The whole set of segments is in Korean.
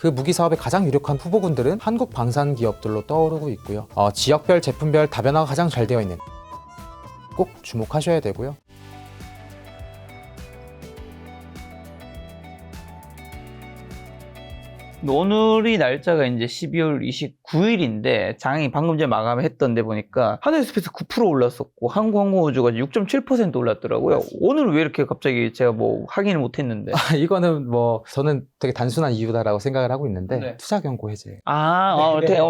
그 무기 사업의 가장 유력한 후보군들은 한국 방산 기업들로 떠오르고 있고요. 지역별, 제품별 다변화가 가장 잘 되어 있는 꼭 주목하셔야 되고요. 오늘이 날짜가 이제 12월 29일인데 장이 방금 전에 마감했던 데 보니까 하나에어스페이스 9% 올랐었고 한국항공우주가 6.7% 올랐더라고요. 맞습니다. 오늘 왜 이렇게 갑자기 제가 뭐 확인을 못했는데? 이거는 뭐 저는 되게 단순한 이유다라고 생각을 하고 있는데 네. 투자 경고 해제.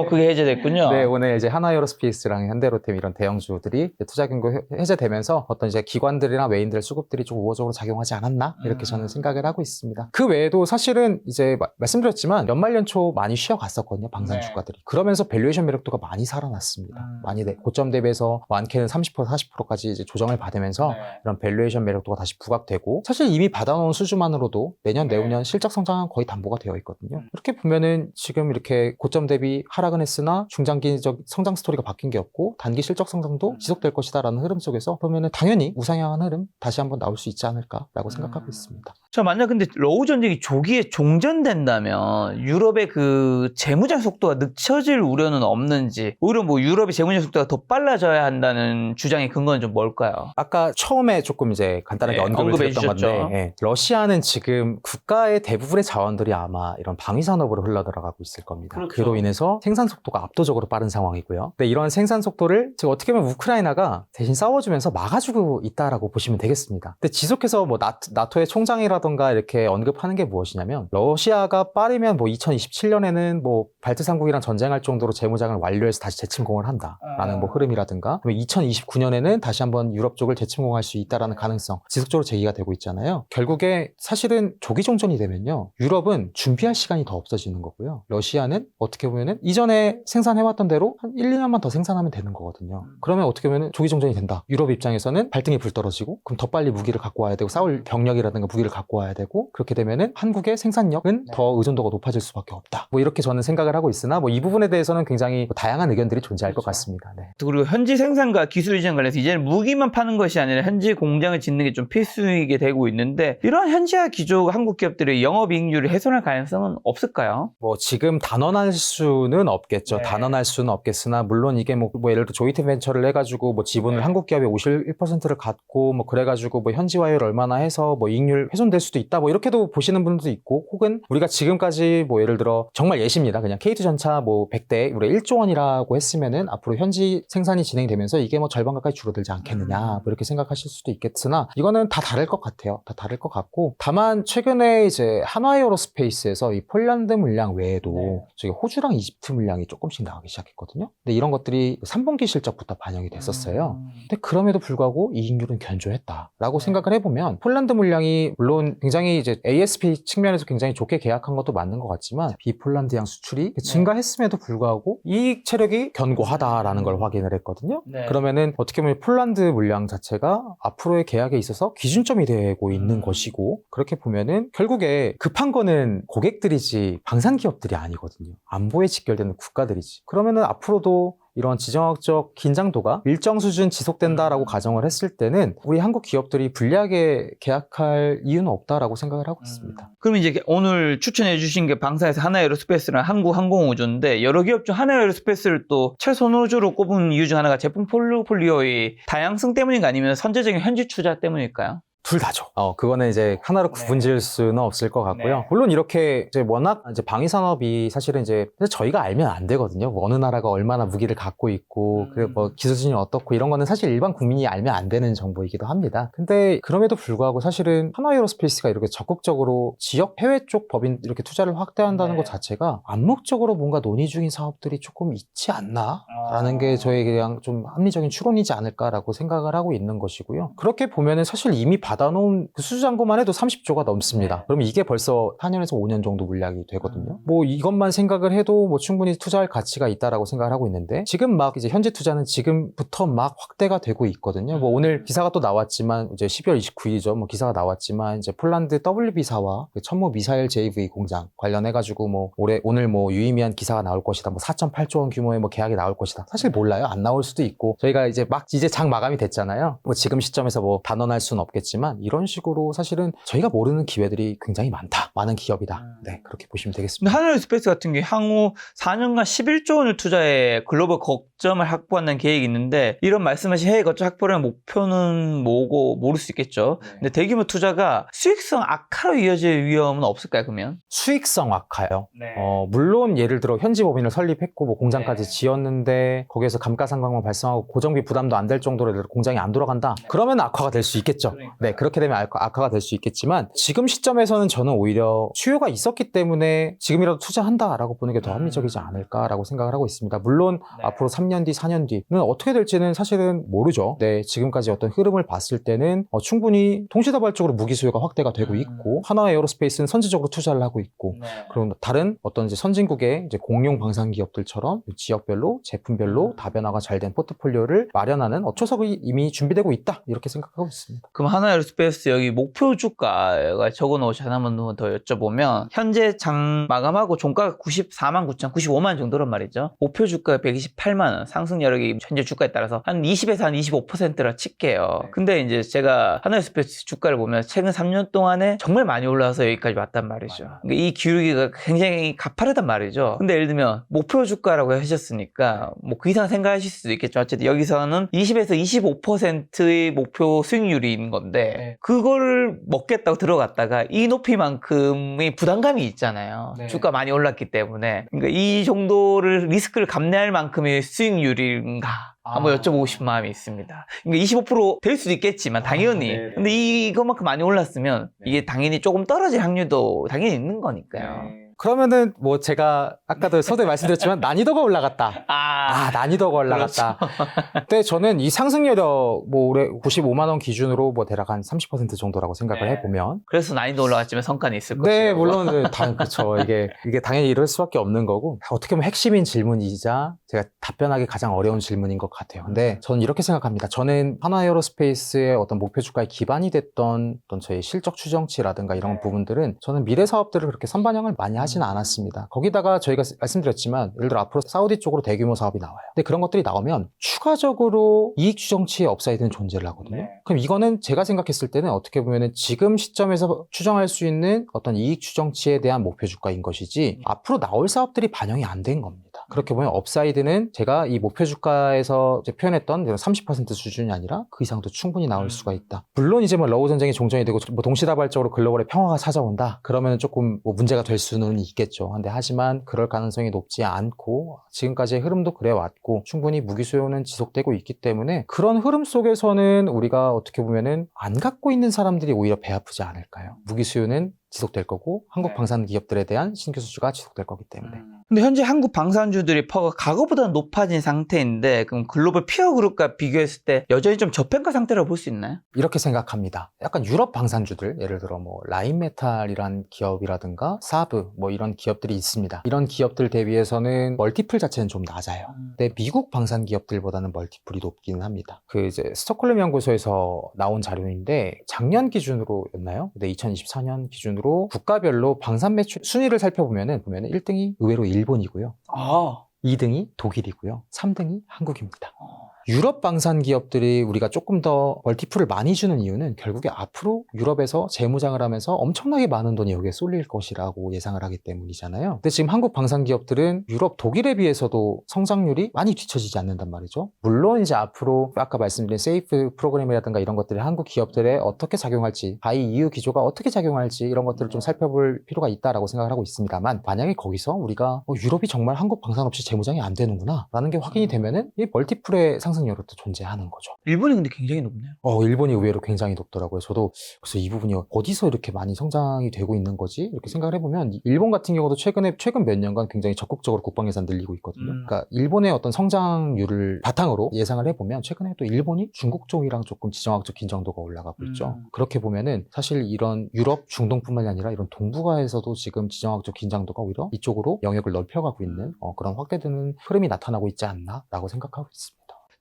그게 해제됐군요. 네, 오늘 이제 하나에어로스페이스랑 현대로템 이런 대형주들이 투자 경고 해제되면서 어떤 이제 기관들이나 외인들 수급들이 좀 우호적으로 작용하지 않았나 이렇게 저는 생각을 하고 있습니다. 그 외에도 사실은 이제 말씀드렸지만 연말 연초 많이 쉬어갔었거든요, 방산 주가들이. 그러면서 밸류에이션 매력도가 많이 살아났습니다. 많이 고점 대비해서 많게는 30% 40%까지 이제 조정을 받으면서 이런 밸류에이션 매력도가 다시 부각되고, 사실 이미 받아놓은 수주만으로도 내년 내후년 실적 성장은 거의 담보가 되어 있거든요. 이렇게 보면은 지금 이렇게 고점 대비 하락은 했으나 중장기적 성장 스토리가 바뀐 게 없고 단기 실적 성장도 지속될 것이다라는 흐름 속에서 보면은 당연히 우상향한 흐름 다시 한번 나올 수 있지 않을까라고 생각하고 있습니다. 자, 만약 근데 러우 전쟁이 조기에 종전된다면 유럽의 그 재무장 속도가 늦춰질 우려는 없는지, 오히려 뭐 유럽의 재무장 속도가 더 빨라져야 한다는 주장의 근거는 좀 뭘까요? 아까 처음에 조금 이제 간단하게 언급을 드렸던 건데, 러시아는 지금 국가의 대부분의 자원들이 아마 이런 방위 산업으로 흘러 들어가고 있을 겁니다. 그렇죠. 그로 인해서 생산 속도가 압도적으로 빠른 상황이고요. 근데 이런 생산 속도를 지금 어떻게 보면 우크라이나가 대신 싸워주면서 막아주고 있다라고 보시면 되겠습니다. 근데 지속해서 뭐 나토의 총장이라던가 이렇게 언급하는 게 무엇이냐면, 러시아가 빠르면 뭐 2027년에는 뭐 발트삼국이랑 전쟁할 정도로 재무장을 완료해서 다시 재침공을 한다라는 뭐 흐름이라든가, 2029년에는 다시 한번 유럽 쪽을 재침공할 수 있다라는 가능성 지속적으로 제기가 되고 있잖아요. 결국에 사실은 조기 종전이 되면요, 유럽은 준비할 시간이 더 없어지는 거고요. 러시아는 어떻게 보면은 이전에 생산해왔던 대로 한 1, 2년만 더 생산하면 되는 거거든요. 그러면 어떻게 보면은 조기 종전이 된다. 유럽 입장에서는 발등에 불 떨어지고, 그럼 더 빨리 무기를 갖고 와야 되고, 싸울 병력이라든가 무기를 갖고 와야 되고, 그렇게 되면은 한국의 생산력은 더 의존도가 높아질 수밖에 없다. 뭐 이렇게 저는 생각을 하고 있으나, 뭐 이 부분에 대해서는 굉장히 다양한 의견들이 존재할 것 같습니다. 네. 그리고 현지 생산과 기술 이전 관련해서 이제는 무기만 파는 것이 아니라 현지 공장을 짓는 게 좀 필수이게 되고 있는데, 이러한 현지화 기조 한국 기업들의 영업이익률을 훼손할 가능성은 없을까요? 뭐 지금 단언할 수는 없겠죠. 단언할 수는 없겠으나, 물론 이게 뭐 예를 들어 조이트 벤처를 해가지고 뭐 지분을 한국 기업의 51%를 갖고 뭐 그래가지고 뭐 현지화율 얼마나 해서 뭐 이익률 훼손될 수도 있다, 뭐 이렇게도 보시는 분들도 있고, 혹은 우리가 지금까지 뭐 예를 들어 정말 예시입니다. 그냥 K2전차 뭐 100대 우리 1조 원이라고 했으면은 앞으로 현지 생산이 진행되면서 이게 뭐 절반 가까이 줄어들지 않겠느냐, 뭐 이렇게 생각하실 수도 있겠으나, 이거는 다 다를 것 같아요. 다 다를 것 같고, 다만 최근에 이제 한화에어로스페이스에서 이 폴란드 물량 외에도 저기 호주랑 이집트 물량이 조금씩 나오기 시작했거든요. 근데 이런 것들이 3분기 실적부터 반영이 됐었어요. 근데 그럼에도 불구하고 이익률은 견조했다라고 생각을 해보면, 폴란드 물량이 물론 굉장히 이제 ASP 측면에서 굉장히 좋게 계약한 것도 맞는 것 같지만, 비폴란드양 수출이 증가했음에도 불구하고 이익 체력이 견고하다라는 걸 확인을 했거든요. 그러면은 어떻게 보면 폴란드 물량 자체가 앞으로의 계약에 있어서 기준점이 되고 있는 것이고, 그렇게 보면은 결국에 급한 거는 고객들이지 방산 기업들이 아니거든요. 안보에 직결되는 국가들이지. 그러면은 앞으로도 이런 지정학적 긴장도가 일정 수준 지속된다라고 가정을 했을 때는 우리 한국 기업들이 불리하게 계약할 이유는 없다라고 생각을 하고 있습니다. 그럼 이제 오늘 추천해 주신 게 방산에서 하나에어로스페이스랑 한국항공우주인데, 여러 기업 중 하나에어로스페이스를 또 최선호주로 꼽은 이유 중 하나가 제품 포트폴리오의 다양성 때문인가, 아니면 선제적인 현지 투자 때문일까요? 둘 다죠. 그거는 이제 하나로 구분 지을 수는 없을 것 같고요. 물론 이렇게 이제 워낙 이제 방위 산업이 사실은 이제 저희가 알면 안 되거든요. 뭐 어느 나라가 얼마나 무기를 갖고 있고, 그 뭐 기술 수준이 어떻고, 이런 거는 사실 일반 국민이 알면 안 되는 정보이기도 합니다. 근데 그럼에도 불구하고 사실은 한화에어로스페이스가 이렇게 적극적으로 지역 해외 쪽 법인 이렇게 투자를 확대한다는 것 자체가 암묵적으로 뭔가 논의 중인 사업들이 조금 있지 않나라는 게 저의 그냥 좀 합리적인 추론이지 않을까라고 생각을 하고 있는 것이고요. 그렇게 보면은 사실 이미 받아놓은 그 수주잔고만 해도 30조가 넘습니다. 그러면 이게 벌써 4년에서 5년 정도 물량이 되거든요. 뭐 이것만 생각을 해도 뭐 충분히 투자할 가치가 있다라고 생각을 하고 있는데, 지금 막 이제 현지 투자는 지금부터 막 확대가 되고 있거든요. 뭐 오늘 기사가 또 나왔지만, 이제 12월 29일이죠. 뭐 기사가 나왔지만, 이제 폴란드 WB사와 그 천무 미사일 JV 공장 관련해가지고 뭐 오늘 뭐 유의미한 기사가 나올 것이다. 뭐 4.8조 원 규모의 뭐 계약이 나올 것이다. 사실 몰라요. 안 나올 수도 있고, 저희가 이제 장 마감이 됐잖아요. 뭐 지금 시점에서 뭐 단언할 수는 없겠지만, 있지만 이런 식으로 사실은 저희가 모르는 기회들이 굉장히 많다. 많은 기업이다. 네, 그렇게 보시면 근데 되겠습니다. 하나에어스페이스 같은 게 향후 4년간 11조 원을 투자해 글로벌 거점을 확보하는 계획이 있는데 이런 말씀하신 해외 거점 확보라는 목표는 뭐고 모를 수 있겠죠. 근데 대규모 투자가 수익성 악화로 이어질 위험은 없을까요, 그러면? 수익성 악화요. 네. 물론 예를 들어 현지 법인을 설립했고 뭐 공장까지 네. 지었는데 거기에서 감가상각만 발생하고 고정비 부담도 안 될 정도로 예를 들어 공장이 안 돌아간다. 그러면 악화가 될 수 있겠죠. 네, 그렇게 되면 악화가 될 수 있겠지만 지금 시점에서는 저는 오히려 수요가 있었기 때문에 지금이라도 투자한다라고 보는 게 더 합리적이지 않을까라고 생각을 하고 있습니다. 물론 앞으로 3년 뒤, 4년 뒤는 어떻게 될지는 사실은 모르죠. 네, 지금까지 어떤 흐름을 봤을 때는 충분히 동시다발적으로 무기 수요가 확대가 되고 있고 하나 에어로스페이스는 선제적으로 투자를 하고 있고 그리고 다른 어떤 이제 선진국의 이제 공용 방산 기업들처럼 지역별로 제품별로 다변화가 잘 된 포트폴리오를 마련하는 초석이 이미 준비되고 있다 이렇게 생각하고 있습니다. 그럼 하나에어로스페이스 여기 목표 주가가 적어놓으시 하나만 더 여쭤보면 현재 장 마감하고 종가가 94만 9천, 95만 정도란 말이죠. 목표 주가가 128만 원, 상승 여력이 현재 주가에 따라서 한 20에서 한 25%라 칠게요. 근데 이제 제가 하나에어스페이스 주가를 보면 최근 3년 동안에 정말 많이 올라와서 여기까지 왔단 말이죠. 그러니까 이 기울기가 굉장히 가파르단 말이죠. 근데 예를 들면 목표 주가라고 하셨으니까 뭐 그 이상 생각하실 수도 있겠죠. 어쨌든 여기서는 20에서 25%의 목표 수익률인 건데 그거를 먹겠다고 들어갔다가 이 높이만큼의 부담감이 있잖아요. 주가 많이 올랐기 때문에. 그러니까 이 정도를 리스크를 감내할 만큼의 수익률인가 한번 여쭤보고 싶은 마음이 있습니다. 그러니까 25%될 수도 있겠지만 당연히. 근데 이것만큼 많이 올랐으면 이게 당연히 조금 떨어질 확률도 당연히 있는 거니까요. 그러면은 뭐 제가 아까도 서두에 말씀드렸지만 난이도가 올라갔다. 난이도가 올라갔다. 근데 저는 이 상승여력 뭐 올해 95만 원 기준으로 뭐 대략 한 30% 정도라고 생각을 해보면 그래서 난이도 올라갔지만 성과는 있을 것이고. 네, 물론 그렇죠. 이게 당연히 이럴 수밖에 없는 거고 어떻게 보면 핵심인 질문이자 제가 답변하기 가장 어려운 질문인 것 같아요. 근데 저는 이렇게 생각합니다. 저는 하나에어로스페이스의 어떤 목표 주가에 기반이 됐던 어떤 저희 실적 추정치라든가 이런 부분들은 저는 미래 사업들을 그렇게 선반영을 많이 하지는 않았습니다. 거기다가 저희가 말씀드렸지만 예를 들어 앞으로 사우디 쪽으로 대규모 사업이 나와요. 근데 그런 것들이 나오면 추가적으로 이익 추정치의 업사이드는 존재를 하거든요. 그럼 이거는 제가 생각했을 때는 어떻게 보면은 지금 시점에서 추정할 수 있는 어떤 이익 추정치에 대한 목표 주가인 것이지 앞으로 나올 사업들이 반영이 안 된 겁니다. 그렇게 보면 업사이드는 제가 이 목표 주가에서 이제 표현했던 30% 수준이 아니라 그 이상도 충분히 나올 수가 있다. 물론 이제 뭐 러우 전쟁이 종전이 되고 뭐 동시다발적으로 글로벌의 평화가 찾아온다. 그러면 조금 뭐 문제가 될 수는 있겠죠. 근데 하지만 그럴 가능성이 높지 않고 지금까지의 흐름도 그래 왔고 충분히 무기 수요는 지속되고 있기 때문에 그런 흐름 속에서는 우리가 어떻게 보면은 안 갖고 있는 사람들이 오히려 배 아프지 않을까요? 무기 수요는 지속될 거고 한국 방산 기업들에 대한 신규 수주가 지속될 거기 때문에. 근데 현재 한국 방산주들이 퍼가 과거보다 높아진 상태인데 그럼 글로벌 피어 그룹과 비교했을 때 여전히 좀 저평가 상태라고 볼 수 있나요? 이렇게 생각합니다. 약간 유럽 방산주들 예를 들어 뭐 라인메탈이란 기업이라든가 사브 뭐 이런 기업들이 있습니다. 이런 기업들 대비해서는 멀티플 자체는 좀 낮아요. 근데 미국 방산 기업들보다는 멀티플이 높기는 합니다. 그 이제 스톡홀름 연구소에서 나온 자료인데 작년 기준으로였나요? 근데 2024년 기준으로 국가별로 방산 매출 순위를 살펴보면은 1등이 의외로 일본이고요. 2등이 독일이고요. 3등이 한국입니다. 유럽 방산 기업들이 우리가 조금 더 멀티플을 많이 주는 이유는 결국에 앞으로 유럽에서 재무장을 하면서 엄청나게 많은 돈이 여기에 쏠릴 것이라고 예상을 하기 때문이잖아요. 근데 지금 한국 방산 기업들은 유럽, 독일에 비해서도 성장률이 많이 뒤처지지 않는단 말이죠. 물론 이제 앞으로 아까 말씀드린 세이프 프로그램이라든가 이런 것들이 한국 기업들에 어떻게 작용할지, 바이 EU 기조가 어떻게 작용할지 이런 것들을 좀 살펴볼 필요가 있다라고 생각을 하고 있습니다만 만약에 거기서 우리가 유럽이 정말 한국 방산 없이 재무장이 안 되는구나 라는 게 확인이 되면은 이 멀티플의 상승률도 존재하는 거죠. 일본이 근데 굉장히 높네요. 일본이 의외로 굉장히 높더라고요. 저도 그래서 이 부분이 어디서 이렇게 많이 성장이 되고 있는 거지? 이렇게 생각을 해보면 일본 같은 경우도 최근 몇 년간 굉장히 적극적으로 국방 예산 늘리고 있거든요. 그러니까 일본의 어떤 성장률을 바탕으로 예상을 해보면 최근에 또 일본이 중국 쪽이랑 조금 지정학적 긴장도가 올라가고 있죠. 그렇게 보면은 사실 이런 유럽, 중동뿐만이 아니라 이런 동북아에서도 지금 지정학적 긴장도가 오히려 이쪽으로 영역을 넓혀가고 있는 그런 확대되는 흐름이 나타나고 있지 않나라고 생각하고 있습니다.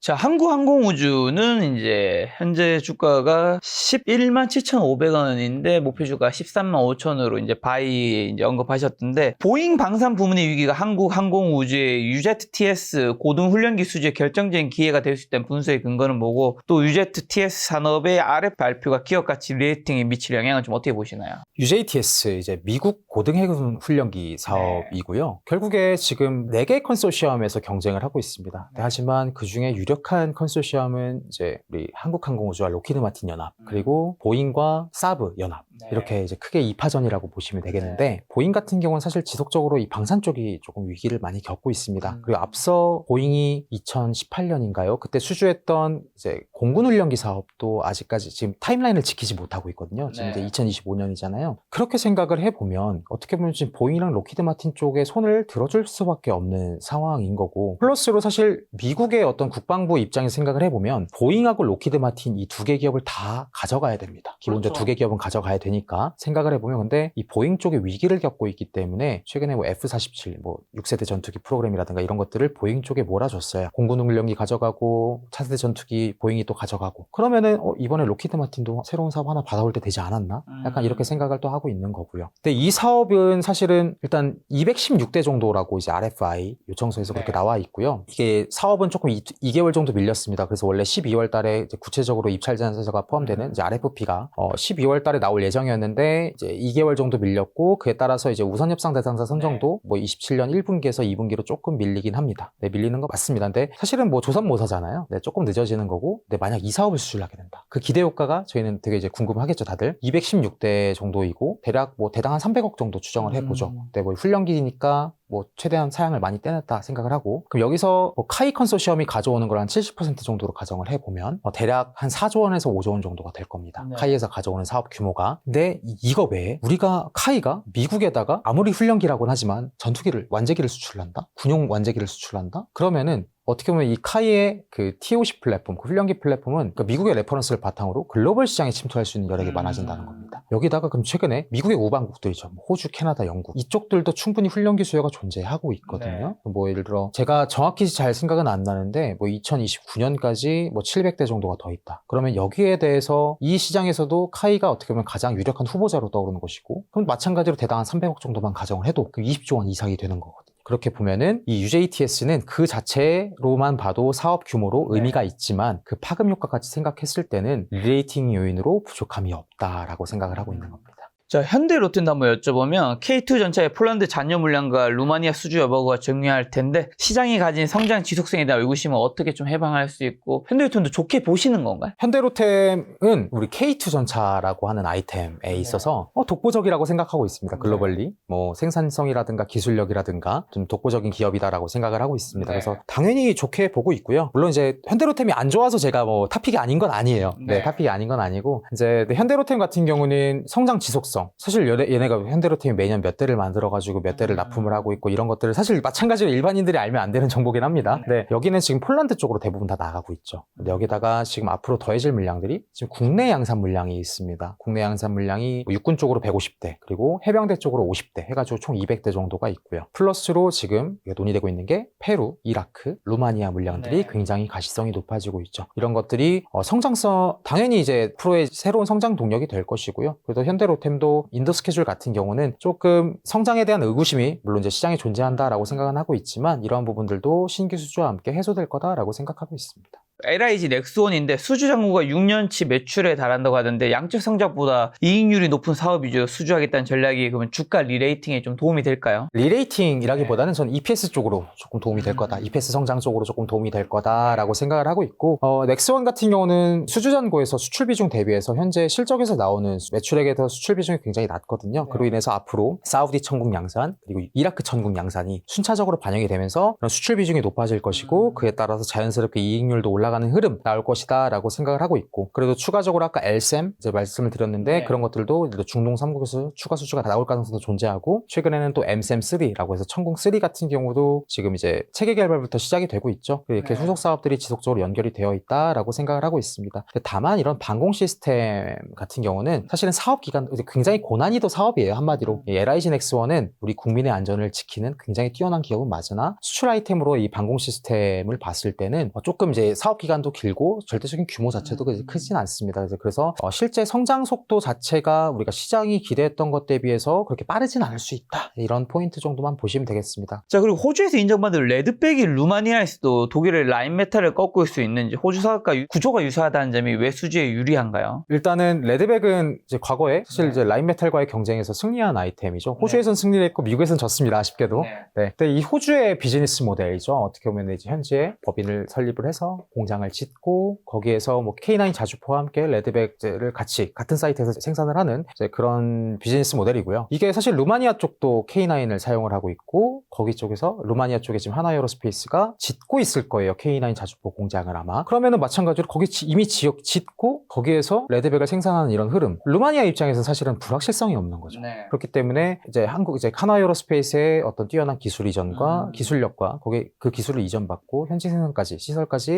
자, 한국항공우주는 이제 현재 주가가 11만 7,500원인데 목표 주가 13만 5천으로 이제 바이 이제 언급하셨던데, 보잉 방산 부문의 위기가 한국항공우주의 UZTS 고등훈련기 수주에 결정적인 기회가 될 수 있다는 분석의 근거는 뭐고, 또 UZTS 산업의 RF 발표가 기업 가치 레이팅에 미칠 영향은 좀 어떻게 보시나요? UJTS 이제 미국 고등해군 훈련기 사업이고요. 결국에 지금 4개 컨소시엄에서 경쟁을 하고 있습니다. 하지만 그 중에 유력한 컨소시엄은 이제 우리 한국항공우주와 로키드 마틴 연합, 그리고 보잉과 사브 연합, 이렇게 이제 크게 2파전이라고 보시면 되겠는데, 보잉 같은 경우는 사실 지속적으로 이 방산 쪽이 조금 위기를 많이 겪고 있습니다. 그리고 앞서 보잉이 2018년인가요? 그때 수주했던 이제 공군훈련기 사업도 아직까지 지금 타임라인을 지키지 못하고 있거든요. 지금 이제 2025년이잖아요. 그렇게 생각을 해보면 어떻게 보면 지금 보잉이랑 로키드 마틴 쪽에 손을 들어줄 수밖에 없는 상황인 거고, 플러스로 사실 미국의 어떤 국방부 입장에서 생각을 해보면 보잉하고 로키드 마틴 이 두 개 기업을 다 가져가야 됩니다. 기본적으로 두 개 기업은 가져가야 되니까 생각을 해보면, 근데 이 보잉 쪽에 위기를 겪고 있기 때문에 최근에 뭐 F-47, 뭐 6세대 전투기 프로그램이라든가 이런 것들을 보잉 쪽에 몰아줬어요. 공군훈련기 가져가고 차세대 전투기 보잉이 또 가져가고, 그러면은 이번에 로키드 마틴도 새로운 사업 하나 받아올 때 되지 않았나? 약간 이렇게 생각을 또 하고 있는 거고요. 근데 이 사업은 사실은 일단 216대 정도라고 이제 RFI 요청서에서 그렇게 나와 있고요. 이게 사업은 조금 2개월 정도 밀렸습니다. 그래서 원래 12월 달에 이제 구체적으로 입찰 제안서가 포함되는 이제 RFP가 12월 달에 나올 예정이었는데 이제 2개월 정도 밀렸고, 그에 따라서 이제 우선 협상 대상자 선정도 뭐 27년 1분기에서 2분기로 조금 밀리긴 합니다. 네, 밀리는 거 맞습니다. 근데 사실은 뭐 조선모사잖아요. 네, 조금 늦어지는 거고, 근데 만약 이 사업을 수주하게 된다, 그 기대 효과가 저희는 되게 이제 궁금하겠죠, 다들. 216대 정도이고 대략 뭐 대당 한 300억 정도 추정을 해보죠. 근데 뭐 훈련기니까 뭐 최대한 사양을 많이 떼냈다 생각을 하고, 그럼 여기서 뭐 카이 컨소시엄이 가져오는 걸 한 70% 정도로 가정을 해보면 대략 한 4조 원에서 5조 원 정도가 될 겁니다. 카이에서 가져오는 사업 규모가. 근데 이거 외에 우리가 카이가 미국에다가 아무리 훈련기라고는 하지만 전투기를, 완제기를 수출한다? 군용 완제기를 수출한다? 그러면은 어떻게 보면 이 카이의 그 T50 플랫폼, 그 훈련기 플랫폼은 그 미국의 레퍼런스를 바탕으로 글로벌 시장에 침투할 수 있는 여력이 많아진다는 겁니다. 여기다가 그럼 최근에 미국의 우방국들이죠. 호주, 캐나다, 영국, 이쪽들도 충분히 훈련기 수요가 존재하고 있거든요. 뭐 예를 들어 제가 정확히 잘 생각은 안 나는데 뭐 2029년까지 뭐 700대 정도가 더 있다. 그러면 여기에 대해서 이 시장에서도 카이가 어떻게 보면 가장 유력한 후보자로 떠오르는 것이고, 그럼 마찬가지로 대당 한 300억 정도만 가정을 해도 그 20조 원 이상이 되는 거거든요. 그렇게 보면은 이 UJTS는 그 자체로만 봐도 사업 규모로 의미가 있지만 그 파급 효과까지 생각했을 때는 리레이팅 요인으로 부족함이 없다라고 생각을 하고 있는 겁니다. 자, 현대 로텐도 한번 여쭤보면 K2 전차의 폴란드 잔여 물량과 루마니아 수주 여부가 중요할 텐데, 시장이 가진 성장 지속성에 대한 의구심을 어떻게 좀 해방할 수 있고 현대 로텐도 좋게 보시는 건가요? 현대로템은 우리 K2 전차라고 하는 아이템에 있어서 독보적이라고 생각하고 있습니다. 글로벌리 뭐 생산성이라든가 기술력이라든가 좀 독보적인 기업이다라고 생각을 하고 있습니다. 그래서 당연히 좋게 보고 있고요. 물론 이제 현대로템이 안 좋아서 제가 뭐 탑픽이 아닌 건 아니에요. 네, 탑픽이 아닌 건 아니고, 이제 현대로템 같은 경우는 성장 지속성, 사실 얘네가 현대로템이 매년 몇 대를 만들어가지고 몇 대를 납품을 하고 있고, 이런 것들을 사실 마찬가지로 일반인들이 알면 안 되는 정보긴 합니다. 네, 여기는 지금 폴란드 쪽으로 대부분 다 나가고 있죠. 근데 여기다가 지금 앞으로 더해질 물량들이 지금 국내 양산 물량이 있습니다. 국내 양산 물량이 육군 쪽으로 150대, 그리고 해병대 쪽으로 50대 해가지고 총 200대 정도가 있고요. 플러스로 지금 논의되고 있는 게 페루, 이라크, 루마니아 물량들이 굉장히 가시성이 높아지고 있죠. 이런 것들이 성장성, 당연히 이제 프로의 새로운 성장 동력이 될 것이고요. 그래서 현대로템도 인더 스케줄 같은 경우는 조금 성장에 대한 의구심이 물론 이제 시장에 존재한다라고 생각은 하고 있지만, 이러한 부분들도 신규 수주와 함께 해소될 거다라고 생각하고 있습니다. LIG 넥스원인데 수주 잔고가 6년치 매출에 달한다고 하던데, 양적 성장보다 이익률이 높은 사업 위주로 수주하겠다는 전략이 그러면 주가 리레이팅에 좀 도움이 될까요? 리레이팅이라기보다는 전 EPS 쪽으로 조금 도움이 될 거다. EPS 성장 쪽으로 조금 도움이 될 거다라고 생각을 하고 있고, 넥스원 같은 경우는 수주 잔고에서 수출 비중 대비해서 현재 실적에서 나오는 매출액에 대해서 수출 비중이 굉장히 낮거든요. 그로 인해서 앞으로 사우디 천국 양산 그리고 이라크 천국 양산이 순차적으로 반영이 되면서 그런 수출 비중이 높아질 것이고, 그에 따라서 자연스럽게 이익률도 올라가는 흐름 나올 것이다 라고 생각을 하고 있고, 그래도 추가적으로 아까 LSAM 이제 말씀을 드렸는데 그런 것들도 중동 3국에서 추가 수주가 나올 가능성도 존재하고, 최근에는 또 MSM3라고 해서 천궁3 같은 경우도 지금 이제 체계 개발부터 시작이 되고 있죠. 이렇게 후속 사업들이 지속적으로 연결이 되어 있다라고 생각을 하고 있습니다. 다만 이런 방공 시스템 같은 경우는 사실은 사업 기간 굉장히 고난이도 사업이에요. 한마디로 LIG 넥스원은 우리 국민의 안전을 지키는 굉장히 뛰어난 기업은 맞으나, 수출 아이템으로 이 방공 시스템을 봤을 때는 조금 이제 사업 사업 기간도 길고 절대적인 규모 자체도 크진 않습니다. 그래서 실제 성장 속도 자체가 우리가 시장이 기대했던 것 대비해서 그렇게 빠르진 않을 수 있다. 이런 포인트 정도만 보시면 되겠습니다. 자, 그리고 호주에서 인정받은 레드백이 루마니아에서도 독일의 라인메탈을 꺾을 수 있는지, 호주 사업과 구조가 유사하다는 점이 왜 수주에 유리한가요? 일단은 레드백은 이제 과거에 사실 이제 라인메탈과의 경쟁에서 승리한 아이템이죠. 호주에서는 승리를 했고 미국에서는 졌습니다. 아쉽게도. 네. 근데 이 호주의 비즈니스 모델이죠. 어떻게 보면 이제 현재 법인을 설립을 해서 공장을 짓고 거기에서 뭐 K9 자주포와 함께 레드백을 같이 같은 사이트에서 생산을 하는 이제 그런 비즈니스 모델이고요. 이게 사실 루마니아 쪽도 K9을 사용을 하고 있고 거기 쪽에서 루마니아 쪽에 지금 하나에어로스페이스가 짓고 있을 거예요. K9 자주포 공장을 아마. 그러면은 마찬가지로 거기 이미 지역 짓고 거기에서 레드백을 생산하는 이런 흐름. 루마니아 입장에서는 사실은 불확실성이 없는 거죠. 그렇기 때문에 이제 한국 이제 하나에어로스페이스의 어떤 뛰어난 기술 이전과 기술력과 거기 그 기술을 이전받고 현지 생산까지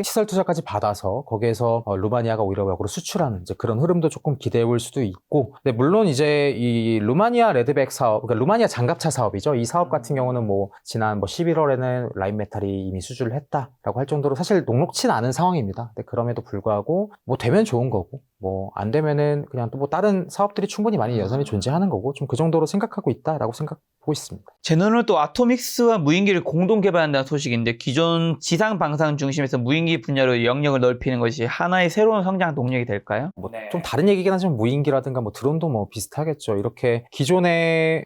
시설 투자까지 받아서 거기에서 루마니아가 오히려 역으로 수출하는 이제 그런 흐름도 조금 기대해 볼 수도 있고. 근데 물론 이제 이 루마니아 레드백 사업, 그러니까 루마니아 장갑차 사업이죠. 이 사업 같은 경우는 뭐 지난 11월에는 라인메탈이 이미 수주를 했다라고 할 정도로 사실 녹록치는 않은 상황입니다. 근데 그럼에도 불구하고 뭐 되면 좋은 거고 뭐 안 되면은 그냥 또 뭐 다른 사업들이 충분히 많이 여전히 존재하는 거고 좀 그 정도로 생각하고 있다라고 생각하고 있습니다. 제너는 또 아토믹스와 무인기를 공동 개발한다는 소식인데 기존 지상 방산 중심에서 무인기 분야로 영역을 넓히는 것이 하나의 새로운 성장 동력이 될까요? 뭐 좀 다른 얘기긴 하지만 무인기라든가 뭐 드론도 뭐 비슷하겠죠. 이렇게 기존의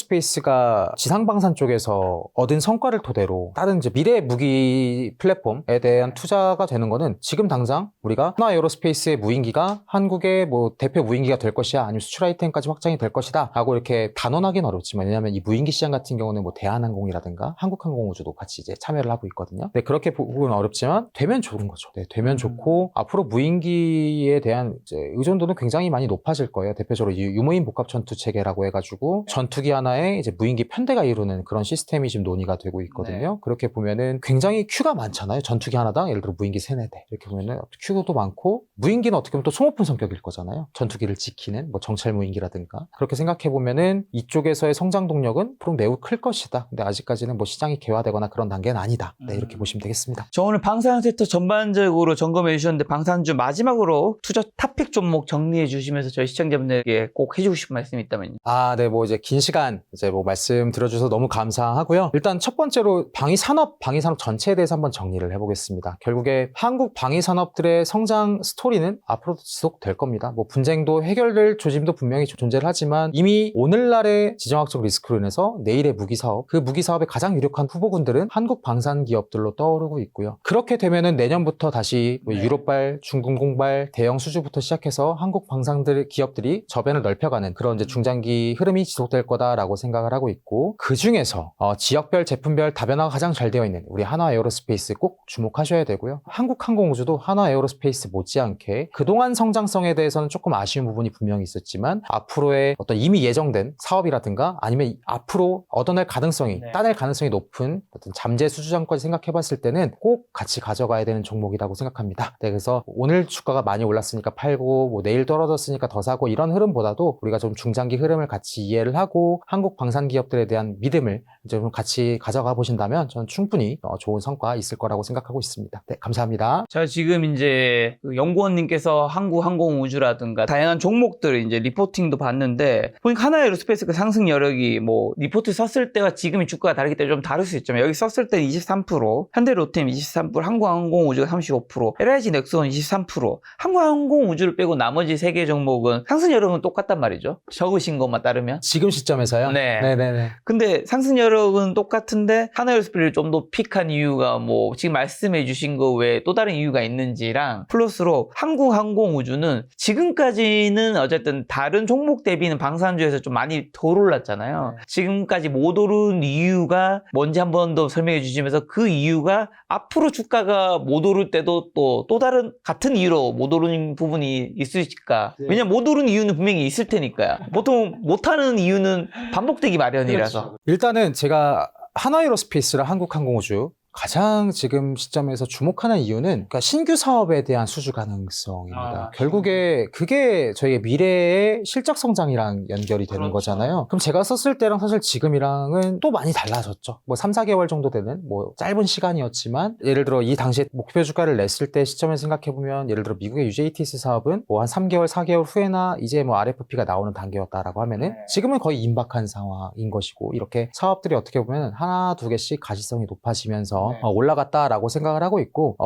하나에어로스페이스가 지상 방산 쪽에서 얻은 성과를 토대로 다른 이제 미래 무기 플랫폼에 대한 투자가 되는 거는 지금 당장 우리가 하나에어로스페이스의 무인기가 한국의 뭐 대표 무인기가 될 것이야 아니면 수출 아이템까지 확장이 될 것이다 라고 이렇게 단언하기는 어렵지만 왜냐하면 이 무인기 시장 같은 경우는 뭐 대한항공이라든가 한국항공우주도 같이 이제 참여를 하고 있거든요. 네, 그렇게 보기는 어렵지만 되면 좋은 거죠. 네, 되면 좋고 앞으로 무인기에 대한 이제 의존도는 굉장히 많이 높아질 거예요. 대표적으로 유무인 복합 전투 체계라고 해가지고 전투기 하나에 이제 무인기 편대가 이루는 그런 시스템이 지금 논의가 되고 있거든요. 그렇게 보면은 굉장히 큐가 많잖아요. 전투기 하나당 예를 들어 무인기 3-4대 이렇게 보면은 큐도 많고 무인기는 어떻게 보면 또 소모품 성격일 거잖아요. 전투기를 지키는 뭐 정찰 무인기라든가 그렇게 생각해 보면은 이쪽에서의 성장 동력은 앞으로 매우 클 것이다. 근데 아직까지는 뭐 시장이 개화되거나 그런 단계는 아니다. 네, 이렇게 보시면 되겠습니다. 저 오늘 방산 섹터 전반적으로 점검해 주셨는데 방산주 마지막으로 투자 탑픽 종목 정리해 주시면서 저희 시청자분들에게 꼭 해주고 싶은 말씀이 있다면요. 네, 뭐 이제 긴 시간 이제 뭐 말씀 들어주셔서 너무 감사하고요. 일단 첫 번째로 방위산업 전체에 대해서 한번 정리를 해보겠습니다. 결국에 한국 방위산업들의 성장 스토리는 앞으로도 지속될 겁니다. 뭐 분쟁도 해결될 조짐도 분명히 존재를 하지만 이미 오늘날의 지정학적 리스크로 인해서 내일의 무기사업, 그 무기사업의 가장 유력한 후보군들은 한국 방산 기업들로 떠오르고 있고요. 그렇게 되면은 내년부터 다시 뭐 유럽발, 중공발, 대형 수주부터 시작해서 한국 방산들 기업들이 저변을 넓혀가는 그런 이제 중장기 흐름이 지속될 거다라고 생각을 하고 있고 그 중에서 지역별, 제품별 다변화가 가장 잘 되어 있는 우리 하나에어로스페이스 꼭 주목하셔야 되고요. 한국항공우주도 하나에어로스페이스 못지않게 그동안 성장성에 대해서는 조금 아쉬운 부분이 분명히 있었지만 앞으로의 어떤 이미 예정된 사업이라든가 아니면 앞으로 얻어낼 가능성이 따낼 가능성이 높은 어떤 잠재 수주장까지 생각해봤을 때는 꼭 같이 가져가야 되는 종목이라고 생각합니다. 네, 그래서 오늘 주가가 많이 올랐으니까 팔고 뭐 내일 떨어졌으니까 더 사고 이런 흐름보다도 우리가 좀 중장기 흐름을 같이 이해를 하고 한국 방산 기업들에 대한 믿음을 이제 좀 같이 가져가 보신다면 저는 충분히 좋은 성과 있을 거라고 생각하고 있습니다. 네, 감사합니다. 자, 지금 이제 그 연구원님께서 한국항공우주라든가 다양한 종목들 이제 리포팅도 봤는데 보니까 하나에어로스페이스가 상승 여력이 뭐 리포트 썼을 때와 지금의 주가가 다르기 때문에 좀 다를 수 있지만 여기 썼을 때는 23%, 현대로템 23%, 한국항공우주가 35%, LIG 넥스원 23%, 한국항공우주를 빼고 나머지 3개 종목은 상승 여력은 똑같단 말이죠. 적으신 것만 따르면. 지금 시점에서요? 네. 네네네. 근데 상승 여력은 똑같은데 하나에어로스페이스를 좀 더 픽한 이유가 뭐 지금 말씀해 주신 거 외에 또 다른 이유가 있는지랑 플러스로 한국항공우주는 지금까지는 어쨌든 다른 종목 대비는 방산주에서 좀 많이 덜 올랐잖아요. 지금까지 못 오른 이유가 뭔지 한 번 더 설명해 주시면서 그 이유가 앞으로 주가가 못 오를 때도 또 다른 같은 이유로 못 오르는 부분이 있을까? 왜냐면 못 오른 이유는 분명히 있을 테니까요. 보통 못하는 이유는 반복되기 마련이라서. 일단은 제가 하나에어로스페이스랑 한국항공우주 가장 지금 시점에서 주목하는 이유는 그러니까 신규 사업에 대한 수주 가능성입니다. 결국에 그게 저희의 미래의 실적 성장이랑 연결이 되는 거잖아요. 그럼 제가 썼을 때랑 사실 지금이랑은 또 많이 달라졌죠. 뭐 3, 4개월 정도 되는 뭐 짧은 시간이었지만 예를 들어 이 당시에 목표 주가를 냈을 때 시점을 생각해보면 예를 들어 미국의 UJTS 사업은 뭐 한 3개월, 4개월 후에나 이제 뭐 RFP가 나오는 단계였다라고 하면은 지금은 거의 임박한 상황인 것이고 이렇게 사업들이 어떻게 보면 하나, 두 개씩 가시성이 높아지면서 올라갔다라고 생각을 하고 있고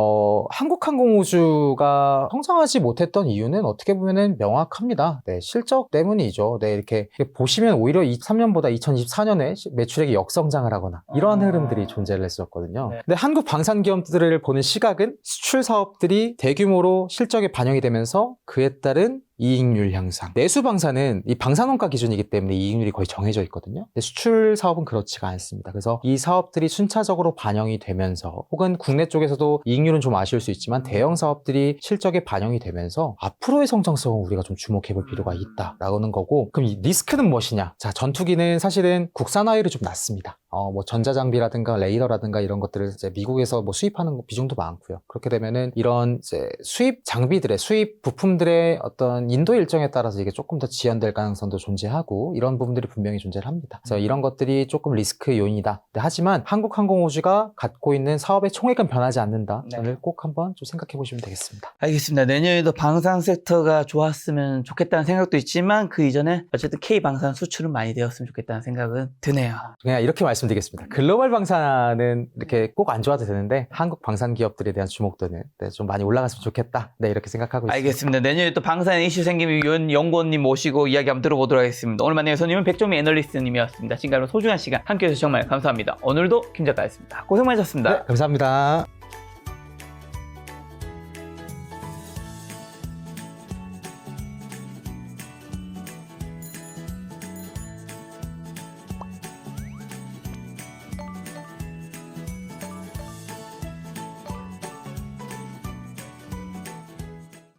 한국항공우주가 성장하지 못했던 이유는 어떻게 보면은 명확합니다. 네, 실적 때문이죠. 네, 이렇게 보시면 오히려 23년보다 2024년에 매출액이 역성장을 하거나 이러한 흐름들이 존재를 했었거든요. 근데 한국 방산 기업들을 보는 시각은 수출 사업들이 대규모로 실적에 반영이 되면서 그에 따른 이익률 향상. 내수 방산은 이 방산원가 기준이기 때문에 이익률이 거의 정해져 있거든요. 근데 수출 사업은 그렇지가 않습니다. 그래서 이 사업들이 순차적으로 반영이 되면서 혹은 국내 쪽에서도 이익률은 좀 아쉬울 수 있지만 대형 사업들이 실적에 반영이 되면서 앞으로의 성장성은 우리가 좀 주목해 볼 필요가 있다라는 거고 그럼 이 리스크는 무엇이냐? 자, 전투기는 사실은 국산화율이 좀 낮습니다. 뭐 전자장비라든가 레이더라든가 이런 것들을 이제 미국에서 뭐 수입하는 비중도 많고요. 그렇게 되면은 이런 이제 수입 장비들의 수입 부품들의 어떤 인도 일정에 따라서 이게 조금 더 지연될 가능성도 존재하고 이런 부분들이 분명히 존재를 합니다. 그래서 이런 것들이 조금 리스크 요인이다. 하지만 한국항공우주가 갖고 있는 사업의 총액은 변하지 않는다. 저는 꼭 한번 좀 생각해 보시면 되겠습니다. 알겠습니다. 내년에도 방산 섹터가 좋았으면 좋겠다는 생각도 있지만 그 이전에 어쨌든 K방산 수출은 많이 되었으면 좋겠다는 생각은 드네요. 그냥 이렇게 말씀드리겠습니다. 글로벌 방산은 이렇게 꼭 안 좋아도 되는데 한국 방산 기업들에 대한 주목도는 좀 많이 올라갔으면 좋겠다. 네, 이렇게 생각하고 있습니다. 알겠습니다. 내년에 또 방산 이슈 생기면 윤 연구원님 모시고 이야기 한번 들어보도록 하겠습니다. 오늘 만나요 손님은 백종미 애널리스트님이었습니다. 지금까지 소중한 시간 함께해 주셔서 정말 감사합니다. 오늘도 김 작가였습니다. 고생 많으셨습니다. 네, 감사합니다.